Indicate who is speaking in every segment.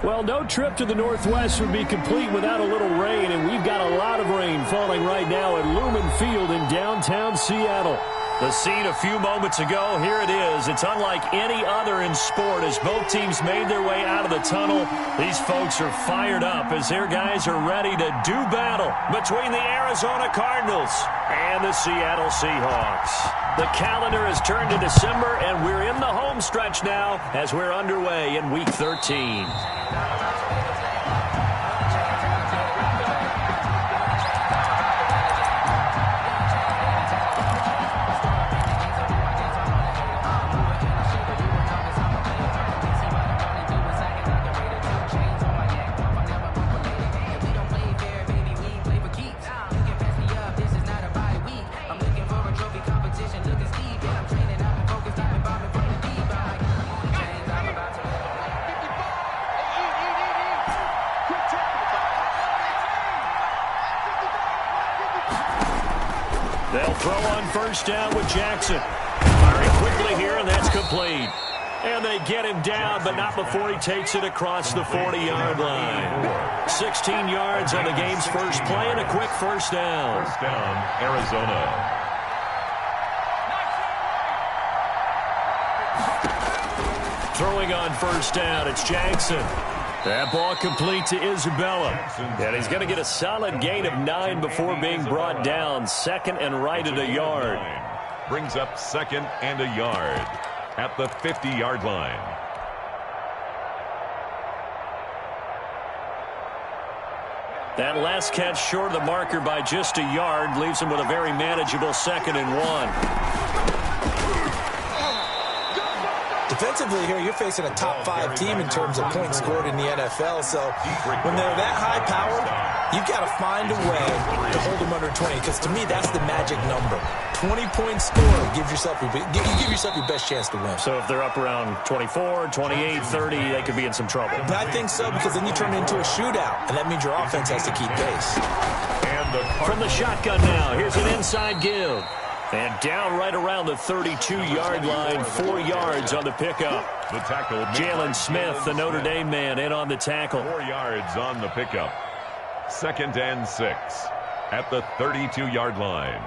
Speaker 1: Well, no trip to the Northwest would be complete without a little rain, and we've got a lot of rain falling right now at Lumen Field in downtown Seattle. The scene a few moments ago, here it is. It's unlike any other in sport as both teams made their way out of the tunnel. These folks are fired up as their guys are ready to do battle between the Arizona Cardinals and the Seattle Seahawks. The calendar has turned to December, and we're in the home stretch now as we're underway in Week 13. They'll throw on first down with Jackson. Firing quickly here, and that's complete. And they get him down, but not before he takes it across the 40-yard line. 16 yards on the game's first play and a quick first down.
Speaker 2: First down, Arizona.
Speaker 1: Throwing on first down, it's Jackson. That ball complete to Isabella. And he's going to get a solid gain of 9 before being brought down. Second and right at a yard.
Speaker 2: Brings up second and a yard at the 50-yard line.
Speaker 1: That last catch short of the marker by just a yard leaves him with a very manageable second and 1.
Speaker 3: Defensively here, you're facing a top-5 team in terms of points scored in the NFL. So when they're that high-powered, you've got to find a way to hold them under 20. Because to me, that's the magic number. 20 points scored, you give yourself your best chance to win. So
Speaker 1: if they're up around 24, 28, 30, they could be in some trouble.
Speaker 3: But I think so, because then you turn it into a shootout, and that means your offense has to keep pace.
Speaker 1: From the shotgun now, here's an inside give. And down right around the 32-yard line, 4 yards on the pickup.
Speaker 2: The tackle.
Speaker 1: Jalen Smith, the Notre Dame man, in on the tackle.
Speaker 2: 4 yards on the pickup. Second and 6 at the 32-yard line.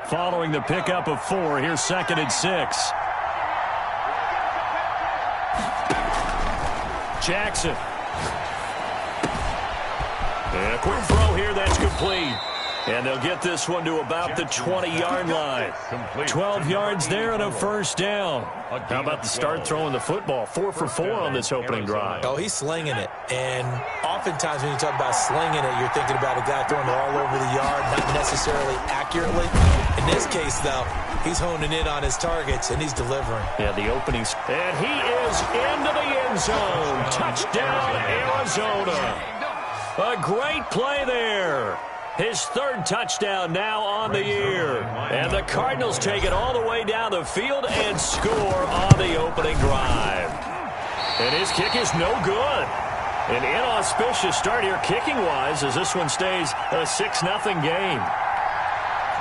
Speaker 1: Following the pickup of 4, here's second and 6. Jackson. And a quick throw here, that's complete. And they'll get this one to about the 20-yard line. 12 yards there and a first down. How about the start throwing the football? 4 for 4 on this opening drive.
Speaker 3: Oh, he's slinging it. And oftentimes when you talk about slinging it, you're thinking about a guy throwing it all over the yard, not necessarily accurately. In this case, though, he's honing in on his targets, and he's delivering.
Speaker 1: Yeah, the openings. And he is into the end zone. Touchdown, Arizona. A great play there. His third touchdown now on the year. And the Cardinals take it all the way down the field and score on the opening drive. And his kick is no good. An inauspicious start here kicking-wise as this one stays a 6-0 game.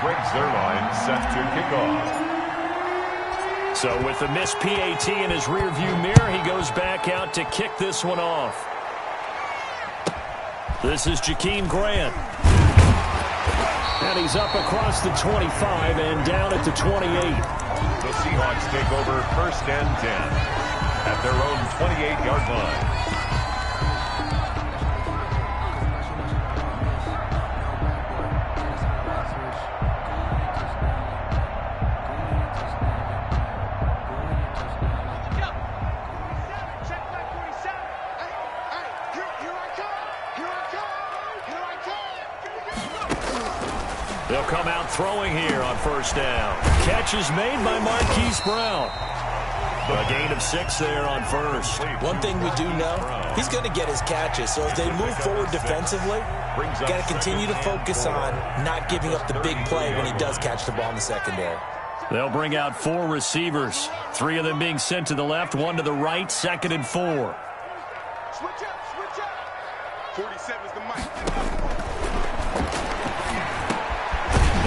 Speaker 2: Greg Zuerlein set to kick off.
Speaker 1: So with the missed PAT in his rearview mirror, he goes back out to kick this one off. This is Jakeem Grant. And he's up across the 25 and down at the 28.
Speaker 2: The Seahawks take over first and 10 at their own 28-yard line.
Speaker 1: They'll come out throwing here on first down. Catch is made by Marquise Brown. A gain of 6 there on first.
Speaker 3: One thing we do know, he's going to get his catches. So as they move forward defensively, you got to continue to focus on not giving up the big play when he does catch the ball in the secondary.
Speaker 1: They'll bring out 4 receivers. 3 of them being sent to the left, 1 to the right, second and 4.
Speaker 4: Switch up. 47's the mic.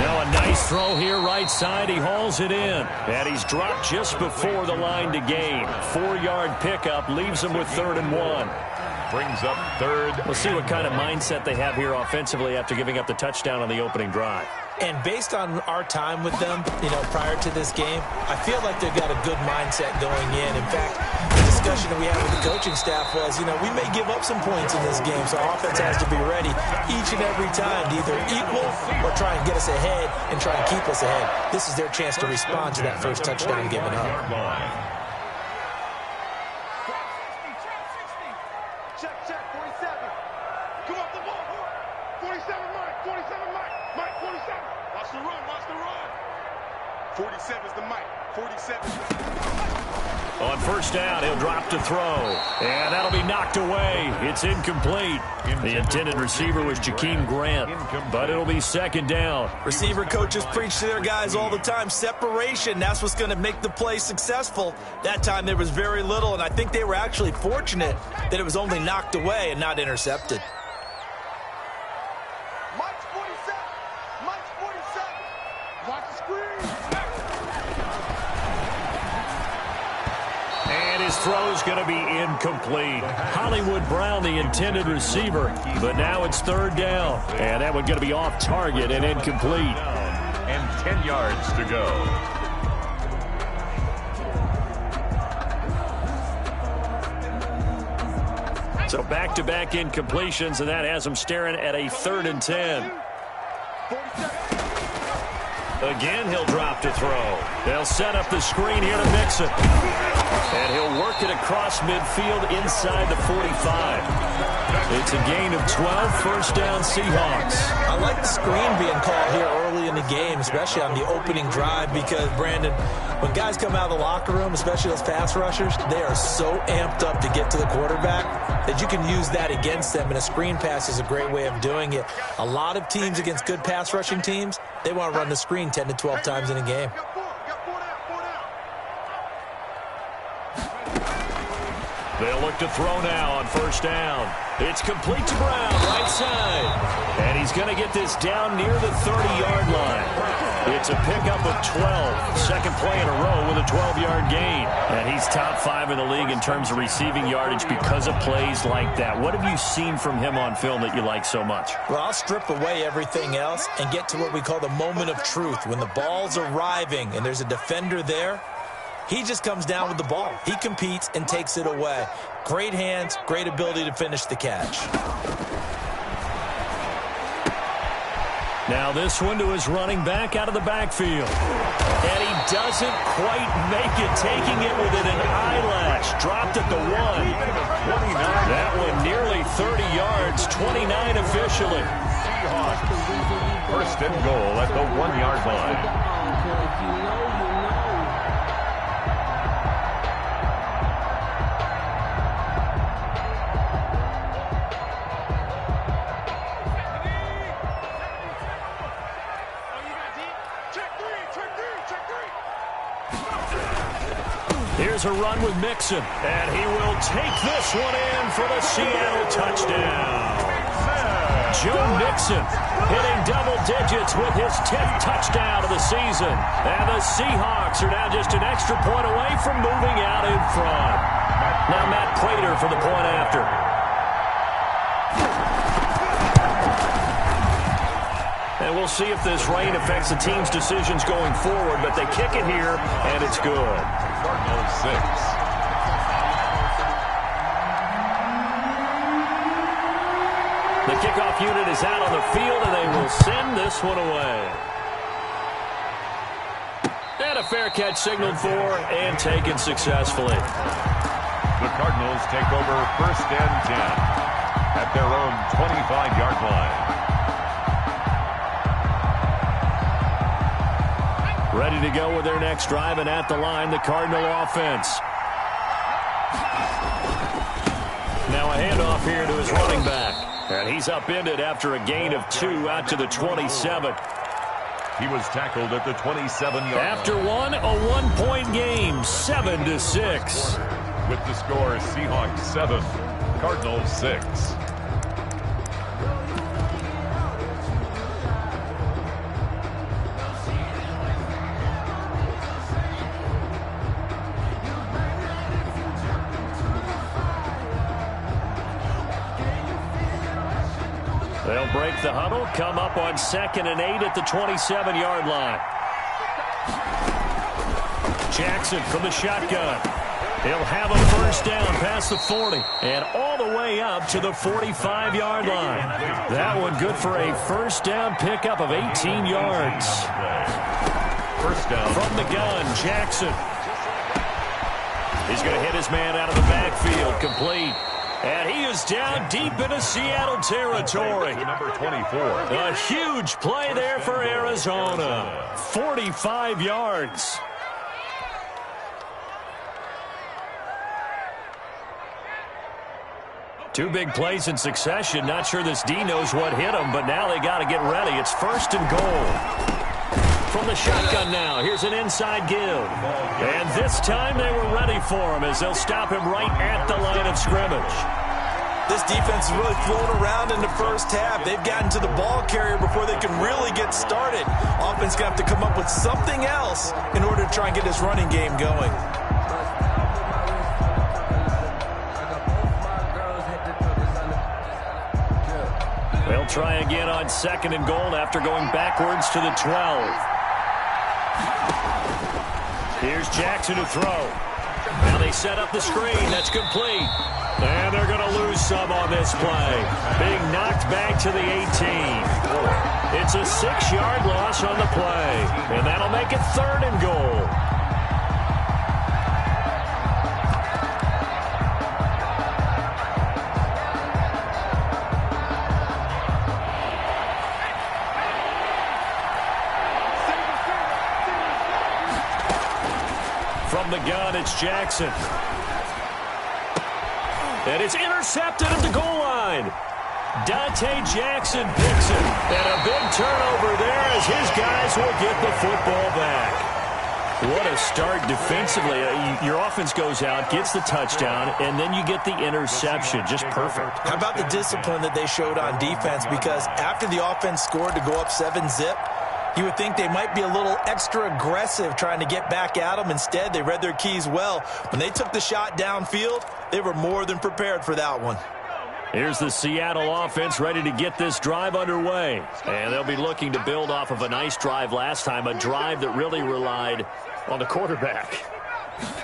Speaker 1: Now a nice throw here right side. He hauls it in. And he's dropped just before the line to gain. 4-yard pickup leaves him with 3rd and 1.
Speaker 2: Brings up 3rd.
Speaker 1: We'll see what kind of mindset they have here offensively after giving up the touchdown on the opening drive.
Speaker 3: And based on our time with them, prior to this game, I feel like they've got a good mindset going in. In fact, the discussion that we had with the coaching staff was, we may give up some points in this game, so our offense has to be ready each and every time to either equal or try and get us ahead and try and keep us ahead. This is their chance to respond to that first touchdown given up.
Speaker 4: Check, 47. Come off the ball. 47, Mike. 47, Mike. Mike, 47. Watch the run. Watch the run. 47 is the Mike. 47.
Speaker 1: On first down, he'll drop to throw. And that'll be knocked away. It's incomplete. The intended receiver was Jakeem Grant, but it'll be 2nd down.
Speaker 3: Receiver coaches preach to their guys all the time. Separation, that's what's going to make the play successful. That time there was very little, and I think they were actually fortunate that it was only knocked away and not intercepted.
Speaker 4: Mike's 47. Mike's 47. Watch the screen.
Speaker 1: And his throw's going to be incomplete. Hollywood Brown, the intended receiver, but now it's 3rd down. And that one's going to be off target and incomplete.
Speaker 2: And 10 yards to go.
Speaker 1: So back-to-back incompletions, and that has him staring at a 3rd and 10. Again, he'll drop to throw. They'll set up the screen here to Mixon. And he'll work it across midfield inside the 45. It's a gain of 12, 1st down Seahawks.
Speaker 3: I like the screen being called here early in the game, especially on the opening drive, because, Brandon, when guys come out of the locker room, especially those pass rushers, they are so amped up to get to the quarterback that you can use that against them, and a screen pass is a great way of doing it. A lot of teams against good pass rushing teams, they want to run the screen 10 to 12 times in a game.
Speaker 1: They'll look to throw now on first down. It's complete to Brown, right side. And he's going to get this down near the 30-yard line. It's a pickup of 12. Second play in a row with a 12-yard gain. And he's top 5 in the league in terms of receiving yardage because of plays like that. What have you seen from him on film that you like so much?
Speaker 3: Well, I'll strip away everything else and get to what we call the moment of truth. When the ball's arriving and there's a defender there, he just comes down with the ball. He competes and takes it away. Great hands, great ability to finish the catch.
Speaker 1: Now this one to his running back out of the backfield. And he doesn't quite make it, taking it within an eyelash. Dropped at the 1. That one nearly 30 yards, 29 officially.
Speaker 2: Seahawks, 1st and goal at the 1-yard line.
Speaker 1: Here's a run with Mixon, and he will take this one in for the Seattle touchdown. Joe Mixon hitting double digits with his 10th touchdown of the season. And the Seahawks are now just an extra point away from moving out in front. Now Matt Prater for the point after. And we'll see if this rain affects the team's decisions going forward, but they kick it here, and it's good.
Speaker 2: Cardinals 6.
Speaker 1: The kickoff unit is out on the field, and they will send this one away. And a fair catch signaled for and taken successfully.
Speaker 2: The Cardinals take over 1st and 10 at their own 25-yard line.
Speaker 1: Ready to go with their next drive, and at the line, the Cardinal offense. Now a handoff here to his running back. And he's upended after a gain of 2 out to the 27.
Speaker 2: He was tackled at the 27-yard line.
Speaker 1: After one, a 1-point game, 7-6.
Speaker 2: With the score, Seahawks 7, Cardinals 6.
Speaker 1: They'll break the huddle, come up on 2nd and 8 at the 27-yard line. Jackson from the shotgun. He'll have a first down past the 40 and all the way up to the 45-yard line. That one good for a first down pickup of 18 yards.
Speaker 2: First down.
Speaker 1: From the gun, Jackson. He's going to hit his man out of the backfield, complete. And he is down deep into Seattle territory.
Speaker 2: Number 24.
Speaker 1: A huge play there for Arizona. 45 yards. Two big plays in succession. Not sure this D knows what hit him, but now they got to get ready. It's 1st and goal. From the shotgun now, here's an inside give. And this time they were ready for him as they'll stop him right at the line of scrimmage.
Speaker 3: This defense is really flown around in the first half. They've gotten to the ball carrier before they can really get started. Offense going to have to come up with something else in order to try and get this running game going.
Speaker 1: They'll try again on 2nd and goal after going backwards to the 12. Here's Jackson to throw. Now they set up the screen. That's complete. And they're going to lose some on this play. Being knocked back to the 18. It's a 6-yard loss on the play. And that'll make it 3rd and goal. From the gun, it's Jackson. And it's intercepted at the goal line. Dante Jackson picks it. And a big turnover there as his guys will get the football back. What a start defensively. Your offense goes out, gets the touchdown, and then you get the interception. Just perfect.
Speaker 3: How about the discipline that they showed on defense? Because after the offense scored to go up 7-zip, you would think they might be a little extra aggressive trying to get back at them. Instead, they read their keys well. When they took the shot downfield, they were more than prepared for that one.
Speaker 1: Here's the Seattle offense ready to get this drive underway. And they'll be looking to build off of a nice drive last time, a drive that really relied on the quarterback.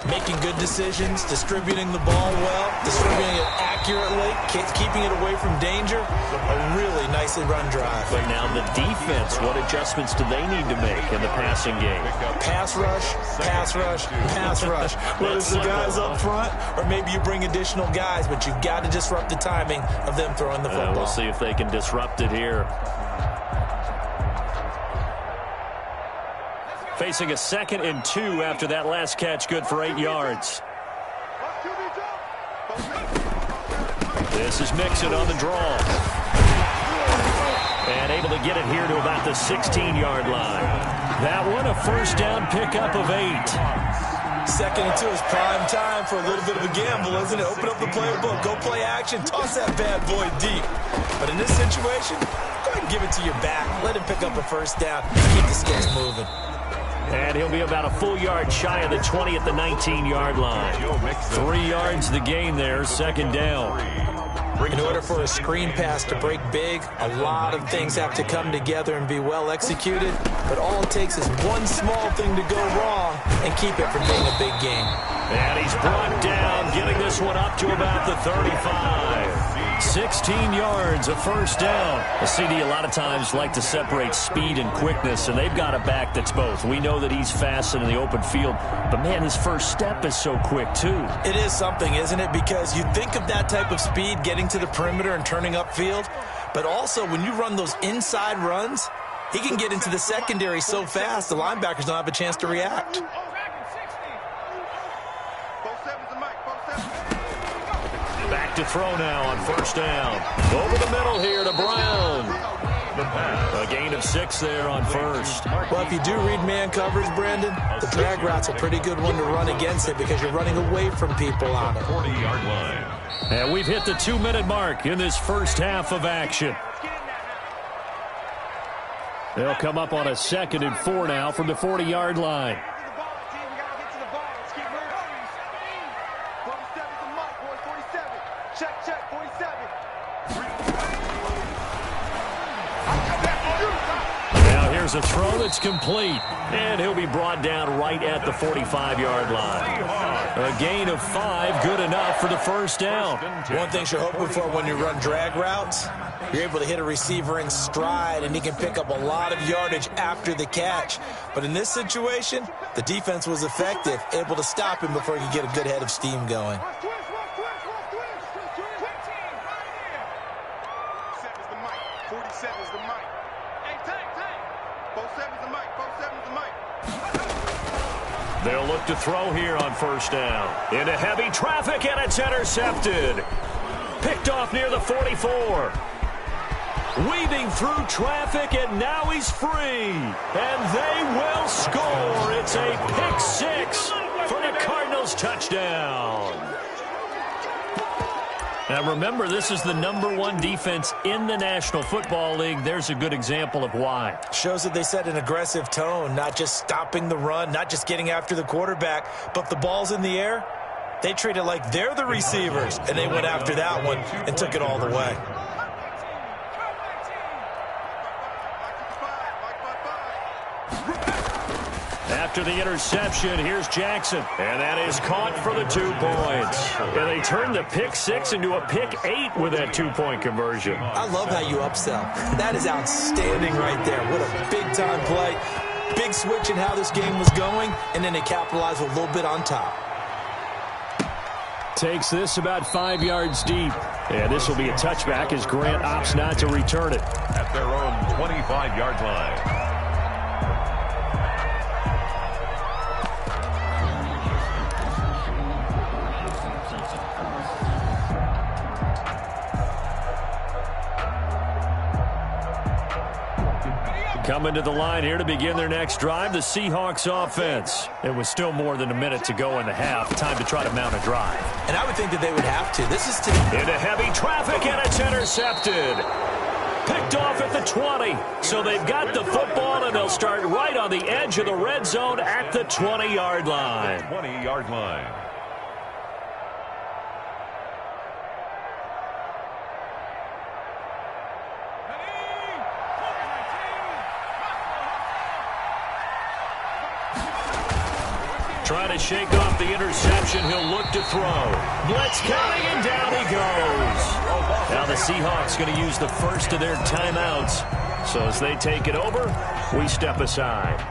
Speaker 3: Making good decisions, distributing the ball well, distributing it accurately, keeping it away from danger. A really nicely run drive.
Speaker 1: But now the defense, what adjustments do they need to make in the passing game?
Speaker 3: Pass rush, pass rush, pass rush. Whether it's the guys up front or maybe you bring additional guys, but you've got to disrupt the timing of them throwing the football.
Speaker 1: We'll see if they can disrupt it here. Facing a 2nd and 2 after that last catch, good for 8 yards. This is Mixon on the draw. And able to get it here to about the 16-yard line. That one, a first down pickup of 8.
Speaker 3: 2nd and 2 is prime time for a little bit of a gamble, isn't it? Open up the playbook, go play action, toss that bad boy deep. But in this situation, go ahead and give it to your back. Let him pick up a first down. Keep the sticks moving.
Speaker 1: And he'll be about a full yard shy of the 20 at the 19-yard line. 3 yards the gain there, 2nd down.
Speaker 3: In order for a screen pass to break big, a lot of things have to come together and be well executed. But all it takes is one small thing to go wrong and keep it from being a big game.
Speaker 1: And he's brought down, getting this one up to about the 35. 16 yards, a first down. The CD a lot of times like to separate speed and quickness, and they've got a back that's both. We know that he's fast in the open field, but man, his first step is so quick too.
Speaker 3: It is something, isn't it? Because you think of that type of speed getting to the perimeter and turning upfield, but also when you run those inside runs, he can get into the secondary so fast the linebackers don't have a chance to react.
Speaker 1: Back to throw now on first down. Over the middle here to Brown. A gain of 6 there on first.
Speaker 3: Well, if you do read man coverage, Brandon, the drag route's a pretty good one to run against it because you're running away from people on it.
Speaker 2: 40-yard line.
Speaker 1: And we've hit the 2-minute mark in this first half of action. They'll come up on a 2nd and 4 now from the 40-yard line. Here's a throw that's complete. And he'll be brought down right at the 45-yard line. A gain of 5, good enough for the first down.
Speaker 3: One thing you're hoping for when you run drag routes, you're able to hit a receiver in stride, and he can pick up a lot of yardage after the catch. But in this situation, the defense was effective, able to stop him before he could get a good head of steam going.
Speaker 1: They'll look to throw here on first down. Into heavy traffic, and it's intercepted. Picked off near the 44. Weaving through traffic, and now he's free. And they will score. It's a pick 6 for the Cardinals touchdown. Now remember, this is the #1 defense in the National Football League. There's a good example of why.
Speaker 3: Shows that they set an aggressive tone, not just stopping the run, not just getting after the quarterback, but the ball's in the air. They treat it like they're the receivers, and they went after that one and took it all the way.
Speaker 1: After the interception, here's Jackson. And that is caught for the 2 points. And they turned the pick 6 into a pick 8 with that 2-point conversion.
Speaker 3: I love how you upsell. That is outstanding right there. What a big-time play. Big switch in how this game was going, and then they capitalized with a little bit on top.
Speaker 1: Takes this about 5 yards deep. And this will be a touchback as Grant opts not to return it.
Speaker 2: At their own 25-yard line.
Speaker 1: Coming to the line here to begin their next drive, the Seahawks offense. It was still more than a minute to go in the half. Time to try to mount a drive.
Speaker 3: And I would think that they would have to. This is
Speaker 1: into heavy traffic, and it's intercepted. Picked off at the 20. So they've got the football, and they'll start right on the edge of the red zone at the 20-yard line.
Speaker 2: 20-yard line.
Speaker 1: Trying to shake off the interception. He'll look to throw. Blitz coming, and down he goes. Now the Seahawks going to use the first of their timeouts. So as they take it over, we step aside.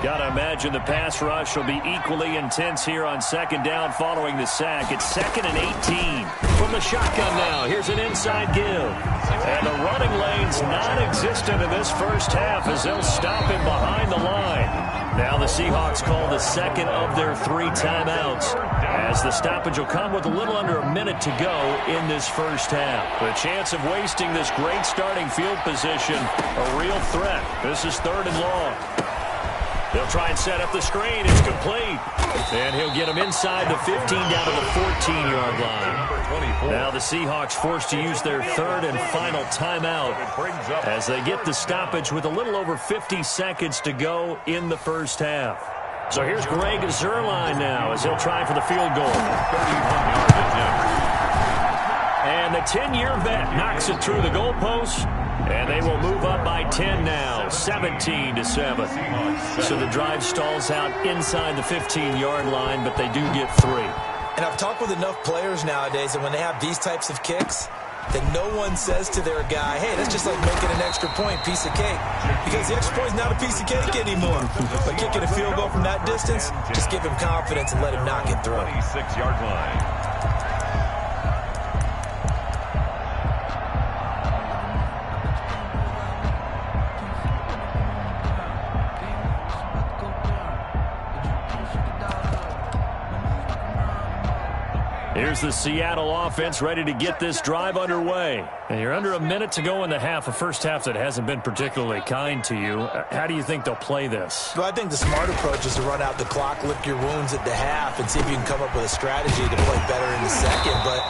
Speaker 1: Got to imagine the pass rush will be equally intense here on second down following the sack. It's 2nd and 18. From the shotgun now, here's an inside give. And the running lane's non-existent in this first half as they'll stop him behind the line. Now the Seahawks call the second of their 3 timeouts as the stoppage will come with a little under a minute to go in this first half. The chance of wasting this great starting field position, a real threat. This is 3rd and long. They'll try and set up the screen. It's complete. And he'll get him inside the 15 down to the 14-yard line. Now the Seahawks forced to use their 3rd and final timeout as they get the stoppage with a little over 50 seconds to go in the first half. So here's Greg Zuerlein now as he'll try for the field goal. 31 yards attempt. And the 10-year vet knocks it through the goalpost. And they will move up by 10 now, 17-7. So the drive stalls out inside the 15-yard line, but they do get 3.
Speaker 3: And I've talked with enough players nowadays, and when they have these types of kicks, that no one says to their guy, hey, that's just like making an extra point, piece of cake. Because the extra point is not a piece of cake anymore. But kicking a field goal from that distance, just give him confidence and let him knock it through.
Speaker 2: 26-yard line.
Speaker 1: Here's the Seattle offense ready to get this drive underway. And you're under a minute to go in the half, a first half that hasn't been particularly kind to you. How do you think they'll play this?
Speaker 3: Well, I think the smart approach is to run out the clock, lick your wounds at the half, and see if you can come up with a strategy to play better in the second. But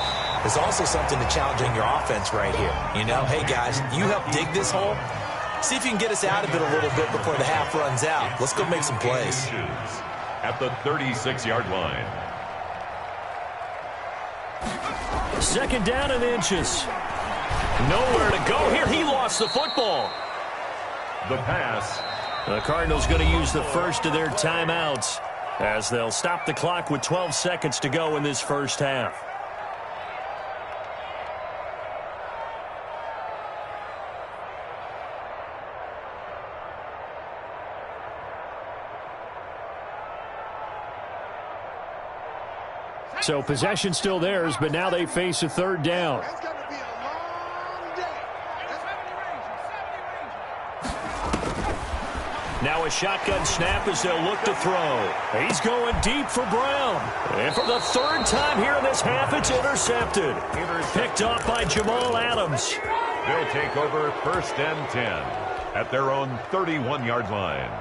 Speaker 3: there's also something to challenging your offense right here. You know, hey, guys, you help dig this hole. See if you can get us out of it a little bit before the half runs out. Let's go make some plays.
Speaker 2: At the 36-yard line.
Speaker 1: 2nd down and inches. Nowhere to go here. He lost the football.
Speaker 2: The pass
Speaker 1: The Cardinals going to use the first of their timeouts as they'll stop the clock with 12 seconds to go in this first half. So possession still theirs, but now they face a third down.
Speaker 4: It's going to be a long day.
Speaker 1: Now a shotgun snap as they'll look to throw. He's going deep for Brown. And for the third time here in this half, it's intercepted. Picked off by Jamal Adams.
Speaker 2: They'll take over first and 10 at their own 31-yard line.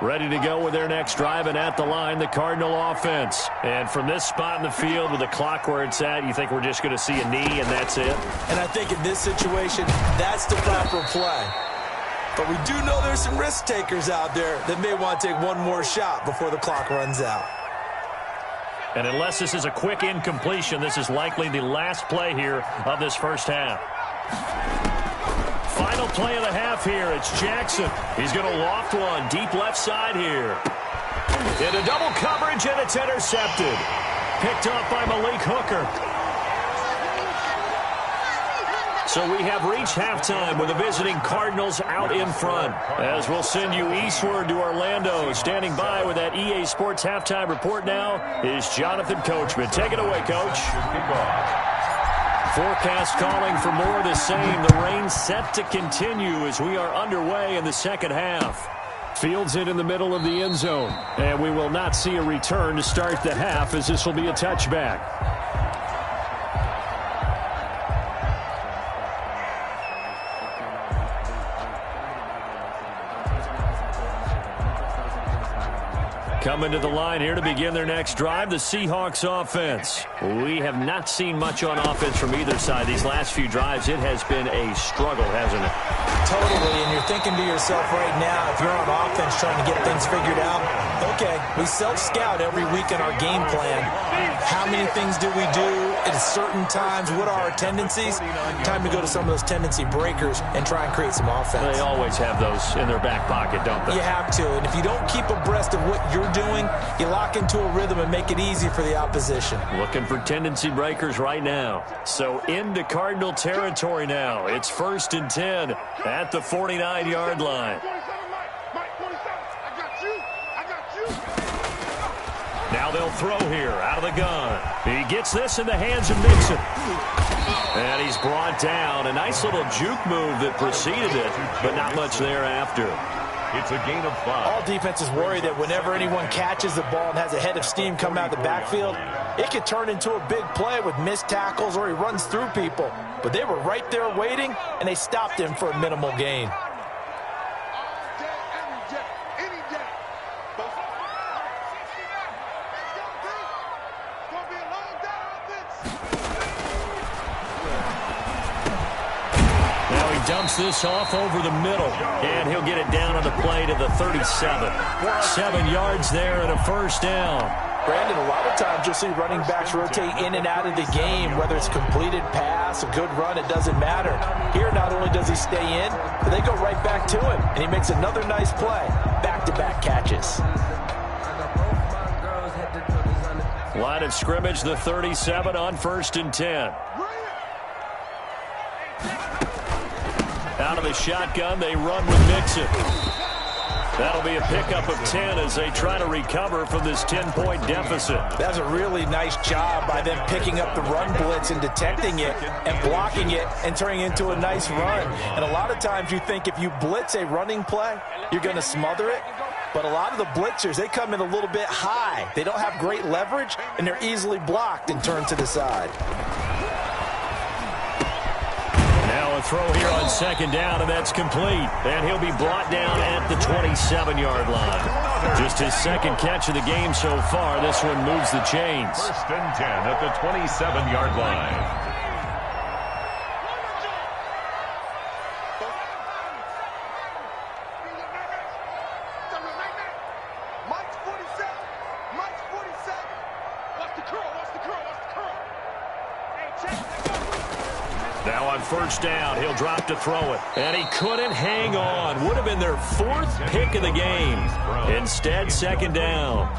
Speaker 1: Ready to go with their next drive, and at the line, the Cardinal offense. And from this spot in the field with the clock where it's at, you think we're just going to see a knee and that's it?
Speaker 3: And I think in this situation, that's the proper play. But we do know there's some risk takers out there that may want to take one more shot before the clock runs out.
Speaker 1: And unless this is a quick incompletion, this is likely the last play here of this first half. Final play of the half here. It's Jackson. He's going to loft one deep left side here. Into double coverage, and it's intercepted. Picked off by Malik Hooker. So we have reached halftime with the visiting Cardinals out in front. As we'll send you eastward to Orlando. Standing by with that EA Sports halftime report now is Jonathan Coachman. Take it away, Coach. Forecast calling for more of the same. The rain set to continue as we are underway in the second half. Fields it in the middle of the end zone. And we will not see a return to start the half, as this will be a touchback. Coming to the line here to begin their next drive, the Seahawks offense. We have not seen much on offense from either side. These last few drives, it has been a struggle, hasn't it?
Speaker 3: Totally, and you're thinking to yourself right now, if you're on offense trying to get things figured out, okay, we self-scout every week in our game plan. How many things do we do at certain times? What are our tendencies? Time to go to some of those tendency breakers and try and create some offense.
Speaker 1: They always have those in their back pocket, don't they?
Speaker 3: You have to, and if you don't keep abreast of what you're doing, you lock into a rhythm and make it easy for the opposition.
Speaker 1: Looking for tendency breakers right now. So into Cardinal territory now. It's 1st and 10 at the 49-yard line.
Speaker 4: 47, Mike, 47. I got you. I got you.
Speaker 1: Now they'll throw here out of the gun. He gets this in the hands of Mixon. And he's brought down. A nice little juke move that preceded it, but not much thereafter.
Speaker 2: It's a gain of 5.
Speaker 3: All defenses worry that whenever anyone catches the ball and has a head of steam come out of the backfield, it could turn into a big play with missed tackles or he runs through people. But they were right there waiting, and they stopped him for a minimal gain.
Speaker 1: Dumps this off over the middle, and he'll get it down on the play to the 37. 7 yards there and a first down.
Speaker 3: Brandon, a lot of times you'll see running backs rotate in and out of the game, whether it's completed pass, a good run, it doesn't matter. Here, not only does he stay in, but they go right back to him, and he makes another nice play. Back-to-back catches.
Speaker 1: Line of scrimmage, the 37 on 1st and 10. Out of the shotgun, they run with Mixon. That'll be a pickup of 10 as they try to recover from this 10-point deficit.
Speaker 3: That's a really nice job by them picking up the run blitz and detecting it and blocking it and turning it into a nice run. And a lot of times you think if you blitz a running play, you're going to smother it. But a lot of the blitzers, they come in a little bit high. They don't have great leverage, and they're easily blocked and turned to the side.
Speaker 1: Now a throw here on 2nd down, and that's complete. And he'll be brought down at the 27-yard line. Just his 2nd catch of the game so far. This one moves the chains.
Speaker 2: 1st and 10 at the 27-yard line.
Speaker 1: Now on first down, he'll drop to throw it. And he couldn't hang on. Would have been their 4th pick of the game. Instead, second down.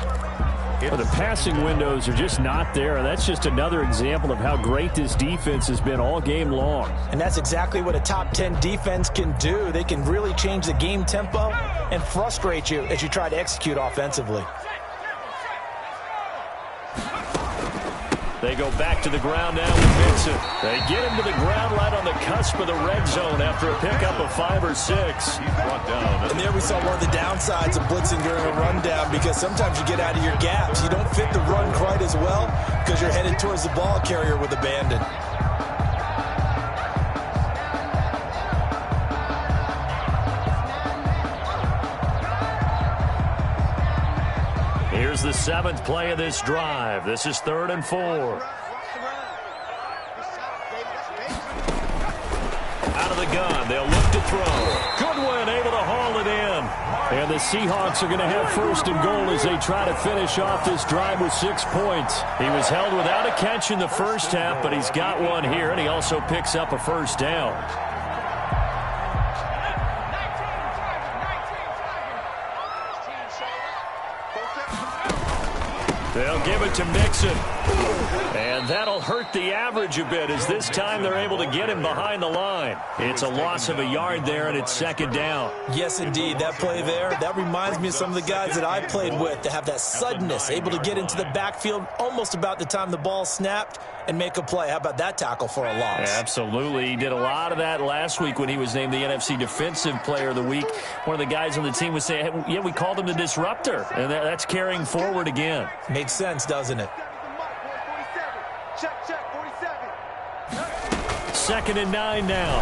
Speaker 5: The passing windows are just not there. That's just another example of how great this defense has been all game long.
Speaker 3: And that's exactly what a top 10 defense can do. They can really change the game tempo and frustrate you as you try to execute offensively.
Speaker 1: They go back to the ground now with Vincent. They get him to the ground right on the cusp of the red zone after a pickup of 5 or 6.
Speaker 2: He's brought down.
Speaker 3: And there we saw one of the downsides of blitzing during a rundown, because sometimes you get out of your gaps. You don't fit the run quite as well because you're headed towards the ball carrier with abandon.
Speaker 1: Here's the 7th play of this drive. This is 3rd and 4. Out of the gun, they'll look to throw. Goodwin able to haul it in.
Speaker 5: And the Seahawks are going to have 1st and goal as they try to finish off this drive with 6 points.
Speaker 1: He was held without a catch in the first half, but he's got one here, and he also picks up a first down. They'll give it to Mixon. And that'll hurt the average a bit, as this time they're able to get him behind the line. It's a loss of a yard there, and it's second down.
Speaker 3: Yes, indeed. That play there, that reminds me of some of the guys that I played with to have that suddenness, able to get into the backfield almost about the time the ball snapped and make a play. How about that tackle for a loss?
Speaker 1: Absolutely. He did a lot of that last week when he was named the NFC Defensive Player of the Week. One of the guys on the team was saying, hey, yeah, we called him the disruptor, and that's carrying forward again.
Speaker 3: Makes sense, doesn't it?
Speaker 1: 2nd and 9 now.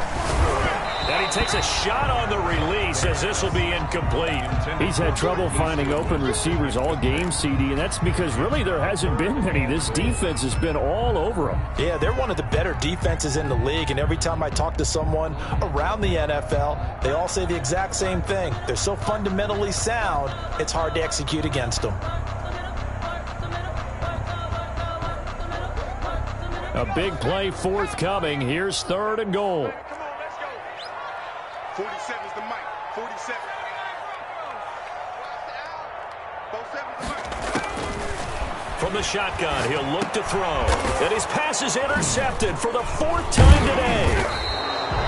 Speaker 1: And he takes a shot on the release, as this will be incomplete.
Speaker 5: He's had trouble finding open receivers all game, CD, and that's because really there hasn't been many. This defense has been all over them.
Speaker 3: Yeah, they're one of the better defenses in the league, and every time I talk to someone around the NFL, they all say the exact same thing. They're so fundamentally sound, it's hard to execute against them.
Speaker 5: A big play forthcoming. Here's 3rd and goal.
Speaker 4: 47 is the mic. 47.
Speaker 1: From the shotgun, he'll look to throw. And his pass is intercepted for the 4th time today.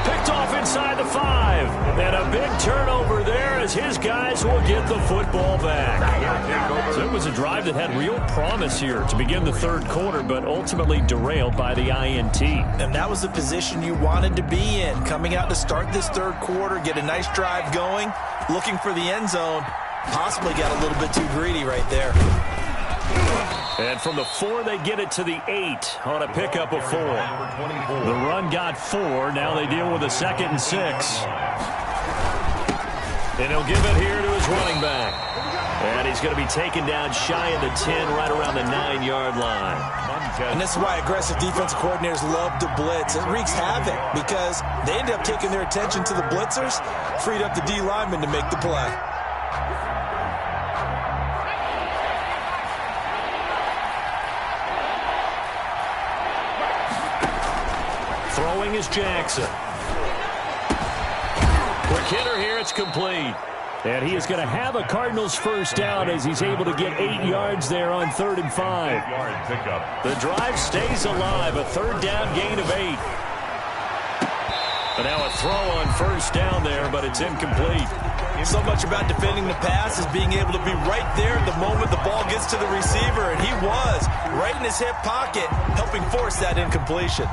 Speaker 1: Picked off inside the 5. And a big turnover there, as his guys will get the football back. So it was a drive that had real promise here to begin the 3rd quarter, but ultimately derailed by the INT.
Speaker 3: And that was the position you wanted to be in, coming out to start this 3rd quarter, get a nice drive going, looking for the end zone. Possibly got a little bit too greedy right there.
Speaker 1: And from the 4, they get it to the 8 on a pickup of 4. The run got 4. Now they deal with a 2nd and 6. And he'll give it here to his running back. And he's going to be taken down shy of the 10, right around the 9-yard line.
Speaker 3: And this is why aggressive defensive coordinators love to blitz. It wreaks havoc because they end up taking their attention to the blitzers, freed up the D lineman to make the play.
Speaker 1: Throwing is Jackson. Quick hitter here, it's complete.
Speaker 5: And he is going to have a Cardinals first down as he's able to get 8 yards there on 3rd and 5.
Speaker 2: 8-yard pickup.
Speaker 1: The drive stays alive, a 3rd down gain of 8. But now a throw on first down there, but it's incomplete.
Speaker 3: So much about defending the pass is being able to be right there the moment the ball gets to the receiver, and he was right in his hip pocket, helping force that incompletion.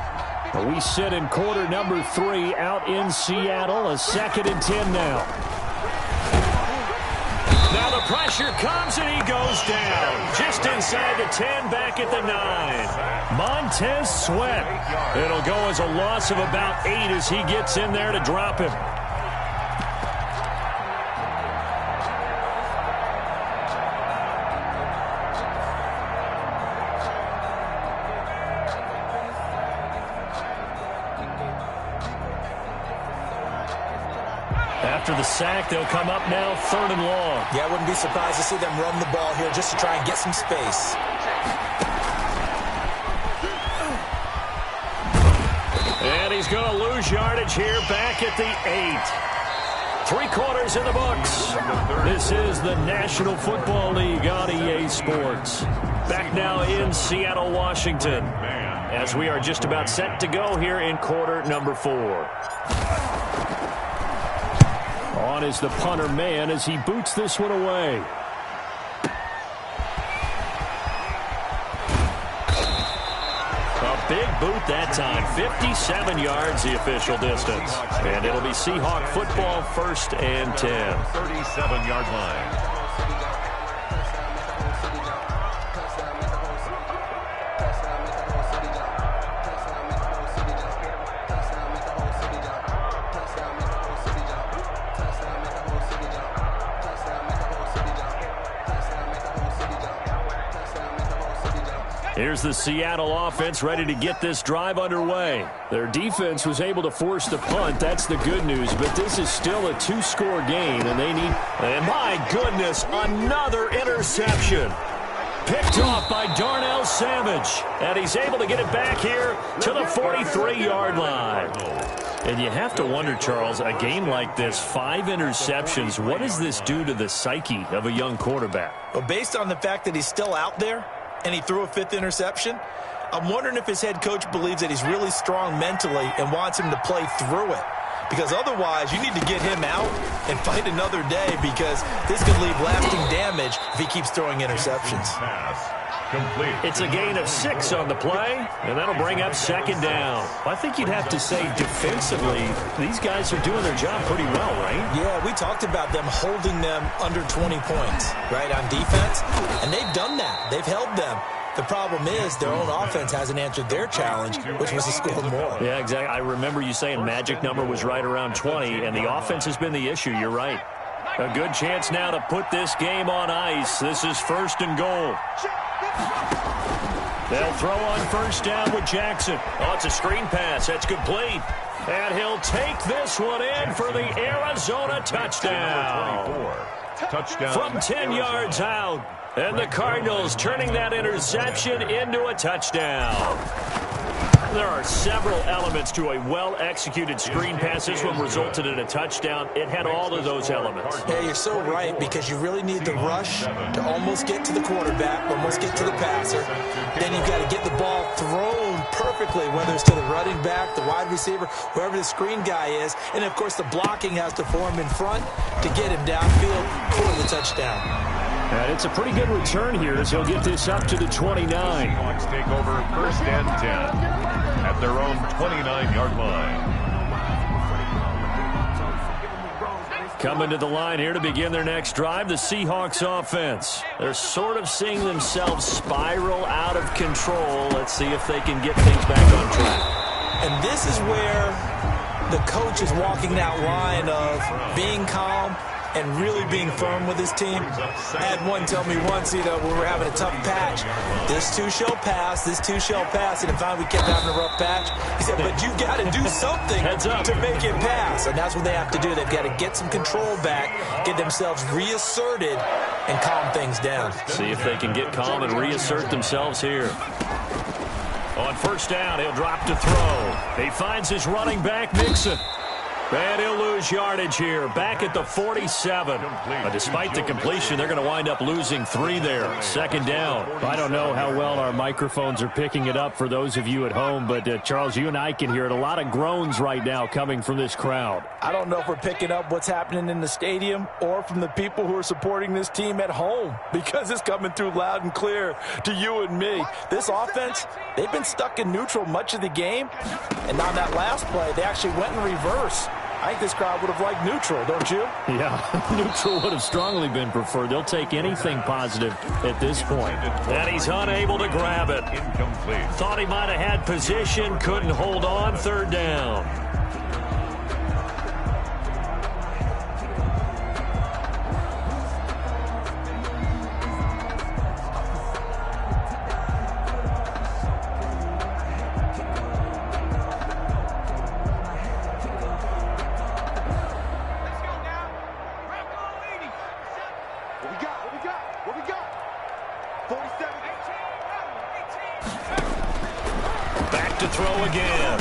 Speaker 5: We sit in quarter number 3 out in Seattle. A 2nd and 10 now.
Speaker 1: Now the pressure comes and he goes down. Just inside the 10, back at the 9. Montez Sweat. It'll go as a loss of about 8 as he gets in there to drop him. After the sack, they'll come up now 3rd and long.
Speaker 3: Yeah, I wouldn't be surprised to see them run the ball here just to try and get some space.
Speaker 1: And he He's going to lose yardage here back at the 8. 3 quarters in the books. This is the National Football League on EA Sports. Back now in Seattle, Washington, as we are just about set to go here in quarter number 4. On is the punter man as he boots this one away. A big boot that time. 57 yards the official distance. And it'll be Seahawk football, 1st and 10.
Speaker 2: 37-yard line.
Speaker 1: Here's the Seattle offense ready to get this drive underway. Their defense was able to force the punt. That's the good news. But this is still a 2-score game, and they need... And my goodness, another interception. Picked off by Darnell Savage. And he's able to get it back here to the 43-yard line. And you have to wonder, Charles, a game like this, 5 interceptions, what does this do to the psyche of a young quarterback?
Speaker 3: Well, based on the fact that he's still out there, and he threw a 5th interception, I'm wondering if his head coach believes that he's really strong mentally and wants him to play through it. Because otherwise, you need to get him out and fight another day, because this could leave lasting damage if he keeps throwing interceptions.
Speaker 1: It's a gain of 6 on the play, and that'll bring up 2nd down. I think you'd have to say defensively, these guys are doing their job pretty well, right?
Speaker 3: Yeah, we talked about them holding them under 20 points, right, on defense, and they've done that. They've held them. The problem is their own offense hasn't answered their challenge, which was to score more.
Speaker 1: Yeah, exactly. I remember you saying magic number was right around 20, and the offense has been the issue. You're right. A good chance now to put this game on ice. This is 1st and goal. They'll throw on 1st down with Jackson. Oh, it's a screen pass. That's complete. And he'll take this one in for the Arizona touchdown. From 10 yards out. And the Cardinals turning that interception into a touchdown. There are several elements to a well-executed screen pass. This one resulted in a touchdown. It had all of those elements.
Speaker 3: Yeah, you're so right, because you really need the rush to almost get to the quarterback, almost get to the passer. Then you've got to get the ball thrown perfectly, whether it's to the running back, the wide receiver, whoever the screen guy is. And, of course, the blocking has to form in front to get him downfield for the touchdown.
Speaker 1: And it's a pretty good return here as he'll get this up to the 29.
Speaker 2: Hawks take over 1st and 10 at their own 29-yard line.
Speaker 1: Coming to the line here to begin their next drive, the Seahawks offense. They're sort of seeing themselves spiral out of control. Let's see if they can get things back on track.
Speaker 3: And this is where the coach is walking that line of being calm and really being firm with his team. I had one tell me once, when we were having a tough patch, this too shall pass, this too shall pass, and if we kept having a rough patch, he said, but you got to do something to make it pass. And that's what they have to do. They've got to get some control back, get themselves reasserted, and calm things down.
Speaker 1: See if they can get calm and reassert themselves here. On 1st down, he'll drop to throw. He finds his running back, Mixon. And he'll lose yardage here, back at the 47. But despite the completion, they're going to wind up losing 3 there. 2nd down.
Speaker 5: I don't know how well our microphones are picking it up for those of you at home, but Charles, you and I can hear it. A lot of groans right now coming from this crowd.
Speaker 3: I don't know if we're picking up what's happening in the stadium or from the people who are supporting this team at home, because it's coming through loud and clear to you and me. This offense, they've been stuck in neutral much of the game, and on that last play, they actually went in reverse. I think this crowd would have liked neutral, don't you?
Speaker 5: Yeah, neutral would have strongly been preferred. They'll take anything positive at this point.
Speaker 1: And he's unable to grab it.
Speaker 2: Incomplete.
Speaker 1: Thought he might have had position, couldn't hold on. 3rd down. Back to throw again.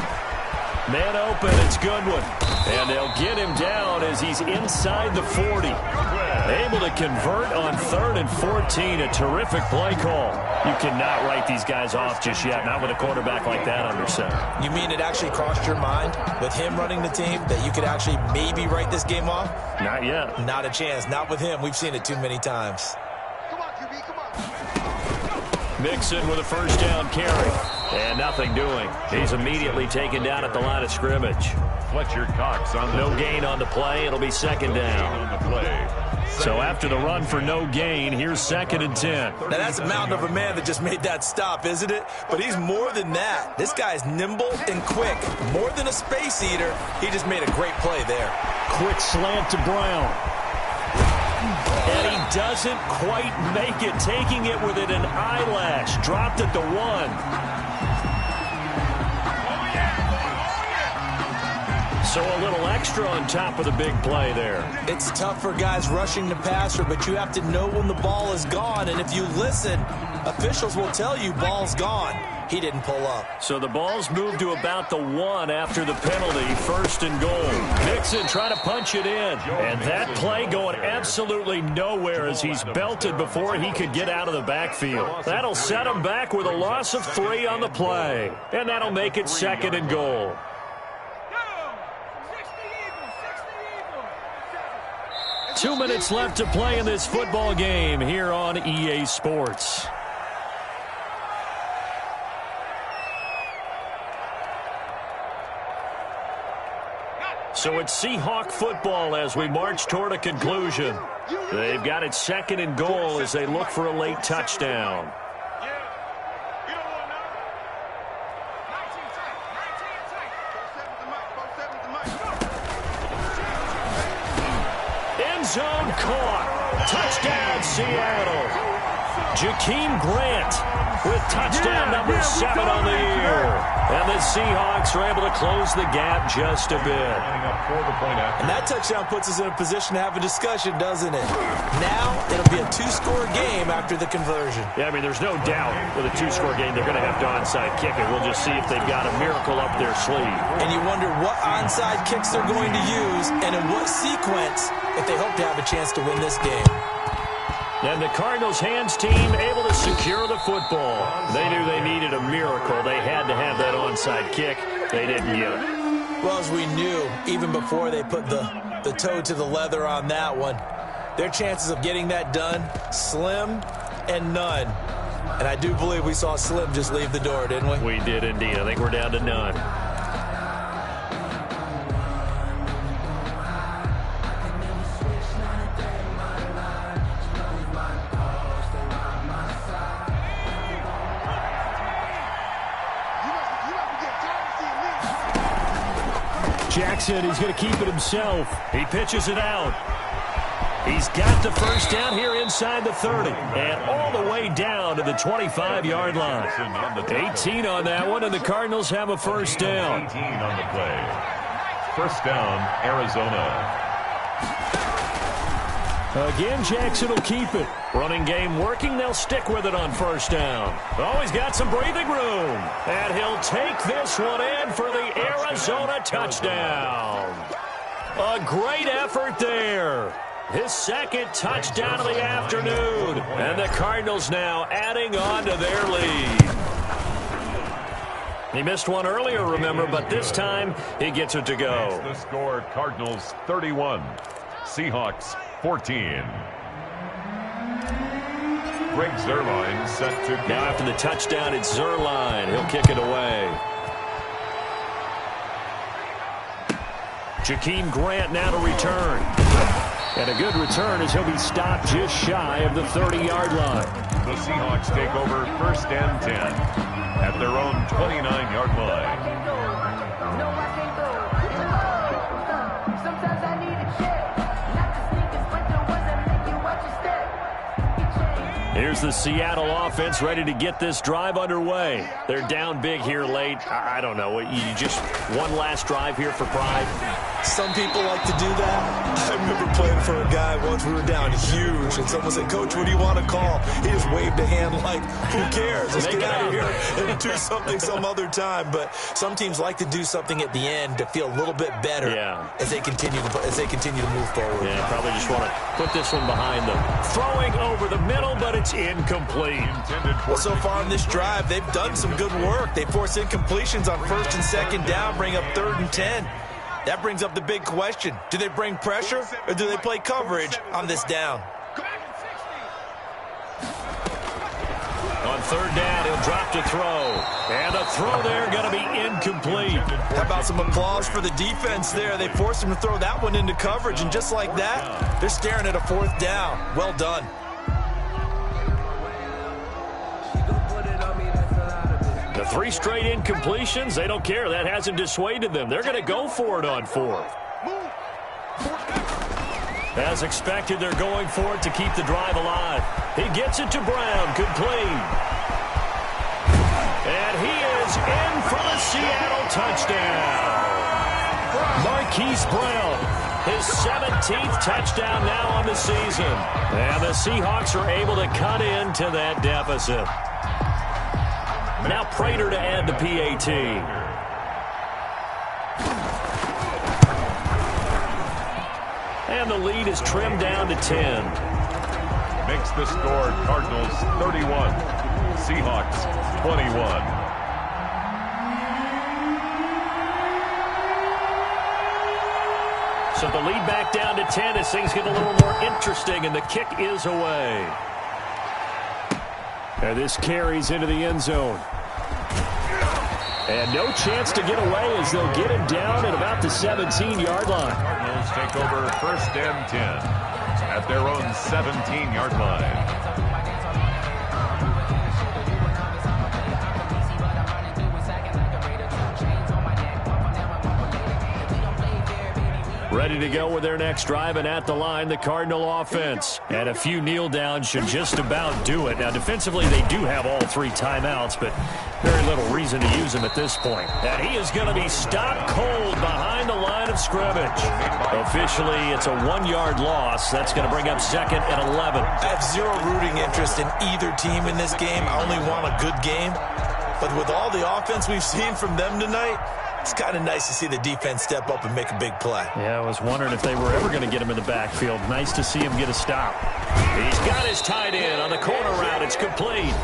Speaker 1: Man open, it's Goodwin. And they'll get him down as he's inside the 40. Able to convert on 3rd and 14. A terrific play call. You cannot write these guys off just yet, not with a quarterback like that under center.
Speaker 3: You mean it actually crossed your mind with him running the team that you could actually maybe write this game off?
Speaker 1: Not yet.
Speaker 3: Not a chance. Not with him. We've seen it too many times.
Speaker 4: Come on, QB, come on.
Speaker 1: Mixon with a first down carry. And nothing doing. He's immediately taken down at the line of scrimmage.
Speaker 2: Fletcher Cox on the
Speaker 1: No gain on the play. It'll be second down.
Speaker 2: on the play.
Speaker 1: So after the run for no gain, here's 2nd and 10.
Speaker 3: Now, that's a mountain of a man that just made that stop, isn't it? But he's more than that. This guy's nimble and quick. More than a space eater, he just made a great play there.
Speaker 5: Quick slant to Brown.
Speaker 1: And he doesn't quite make it, taking it within an eyelash. Dropped at the 1. So a little extra on top of the big play there.
Speaker 3: It's tough for guys rushing the passer, but you have to know when the ball is gone. And if you listen, officials will tell you ball's gone. He didn't pull up.
Speaker 1: So the ball's moved to about the 1 after the penalty. 1st and goal. Mixon trying to punch it in. And that play going absolutely nowhere as he's belted before he could get out of the backfield. That'll set him back with a loss of 3 on the play. And that'll make it 2nd and goal. 2 minutes left to play in this football game here on EA Sports. So it's Seahawk football as we march toward a conclusion. They've got it 2nd and goal as they look for a late touchdown. End zone caught. Touchdown, Seattle. Jakeem Grant with touchdown number 7 on the year. And the Seahawks are able to close the gap just a bit.
Speaker 3: And that touchdown puts us in a position to have a discussion, doesn't it? Now it'll be a 2-score game after the conversion.
Speaker 1: Yeah, I mean, there's no doubt with a 2-score game they're going to have to onside kick it. We'll just see if they've got a miracle up their sleeve.
Speaker 3: And you wonder what onside kicks they're going to use and in what sequence if they hope to have a chance to win this game.
Speaker 1: And the Cardinals hands team able to secure the football. They knew they needed a miracle. They had to have that onside kick. They didn't get it.
Speaker 3: Well, as we knew, even before they put the toe to the leather on that one, their chances of getting that done, slim and none. And I do believe we saw Slim just leave the door, didn't we?
Speaker 1: We did indeed. I think we're down to none. Jackson, he's going to keep it himself. He pitches it out. He's got the first down here inside the 30. And all the way down to the 25-yard line. 18 on that one, and the Cardinals have a first down.
Speaker 2: 18 on the play. First down, Arizona.
Speaker 1: Again, Jackson will keep it. Running game working. They'll stick with it on first down. Oh, he's got some breathing room. And he'll take this one in for the Arizona touchdown. A great effort there. His 2nd touchdown of the afternoon. And the Cardinals now adding on to their lead. He missed one earlier, remember, but this time he gets it to go.
Speaker 2: The score, Cardinals 31, Seahawks 14. Greg Zuerlein set to go.
Speaker 1: Now after the touchdown, it's Zuerlein. He'll kick it away. Jakeem Grant now to return. And a good return as he'll be stopped just shy of the 30-yard line.
Speaker 2: The Seahawks take over 1st and 10 at their own 29-yard line.
Speaker 1: Here's the Seattle offense ready to get this drive underway. They're down big here late. I don't know. You just one last drive here for pride.
Speaker 3: Some people like to do that. I remember playing for a guy once. We were down huge, and someone said, "Coach, what do you want to call?" He just waved a hand like, "Who cares? Let's get out of here and do something some other time." But some teams like to do something at the end to feel a little bit better as they continue to move forward.
Speaker 1: Yeah, probably just want to put this one behind them. Throwing over the middle, but it's incomplete.
Speaker 3: Well, so far on this drive, they've done some good work. They force incompletions on 1st and 2nd down, bring up 3rd and 10. That brings up the big question. Do they bring pressure or do they play coverage on this down?
Speaker 1: On 3rd down, he'll drop to throw. And the throw there going to be incomplete.
Speaker 3: How about some applause for the defense there? They forced him to throw that one into coverage, and just like that, they're staring at a 4th down. Well done.
Speaker 1: The 3 straight incompletions, they don't care. That hasn't dissuaded them. They're going to go for it on 4th. As expected, they're going for it to keep the drive alive. He gets it to Brown, complete. And he is in for the Seattle touchdown. Marquise Brown, his 17th touchdown now on the season. And the Seahawks are able to cut into that deficit. Now Prater to add the PAT. And the lead is trimmed down to 10.
Speaker 2: Makes the score Cardinals 31, Seahawks 21.
Speaker 1: So the lead back down to 10 as things get a little more interesting, and the kick is away. And this carries into the end zone. And no chance to get away as they'll get him down at about the 17-yard line.
Speaker 2: Cardinals take over 1st and 10 at their own 17-yard line.
Speaker 1: Ready to go with their next drive, and at the line, the Cardinal offense. And a few kneel downs should just about do it. Now, defensively, they do have all 3 timeouts, but very little reason to use them at this point. And he is going to be stopped cold behind the line of scrimmage. Officially, it's a 1-yard loss. That's going to bring up 2nd and 11.
Speaker 3: I have zero rooting interest in either team in this game. I only want a good game. But with all the offense we've seen from them tonight, it's kind of nice to see the defense step up and make a big play.
Speaker 1: Yeah, I was wondering if they were ever going to get him in the backfield. Nice to see him get a stop. He's got his tight end on the corner route. It's complete.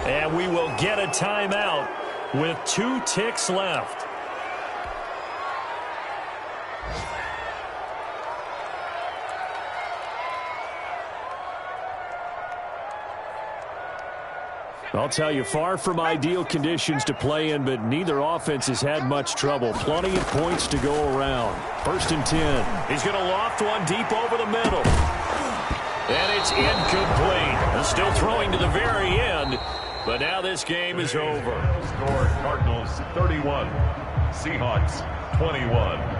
Speaker 1: And we will get a timeout with 2 ticks left. I'll tell you, far from ideal conditions to play in, but neither offense has had much trouble. Plenty of points to go around. 1st and 10. He's going to loft one deep over the middle. And it's incomplete. They're still throwing to the very end, but now this game is over.
Speaker 2: Score Cardinals 31, Seahawks 21.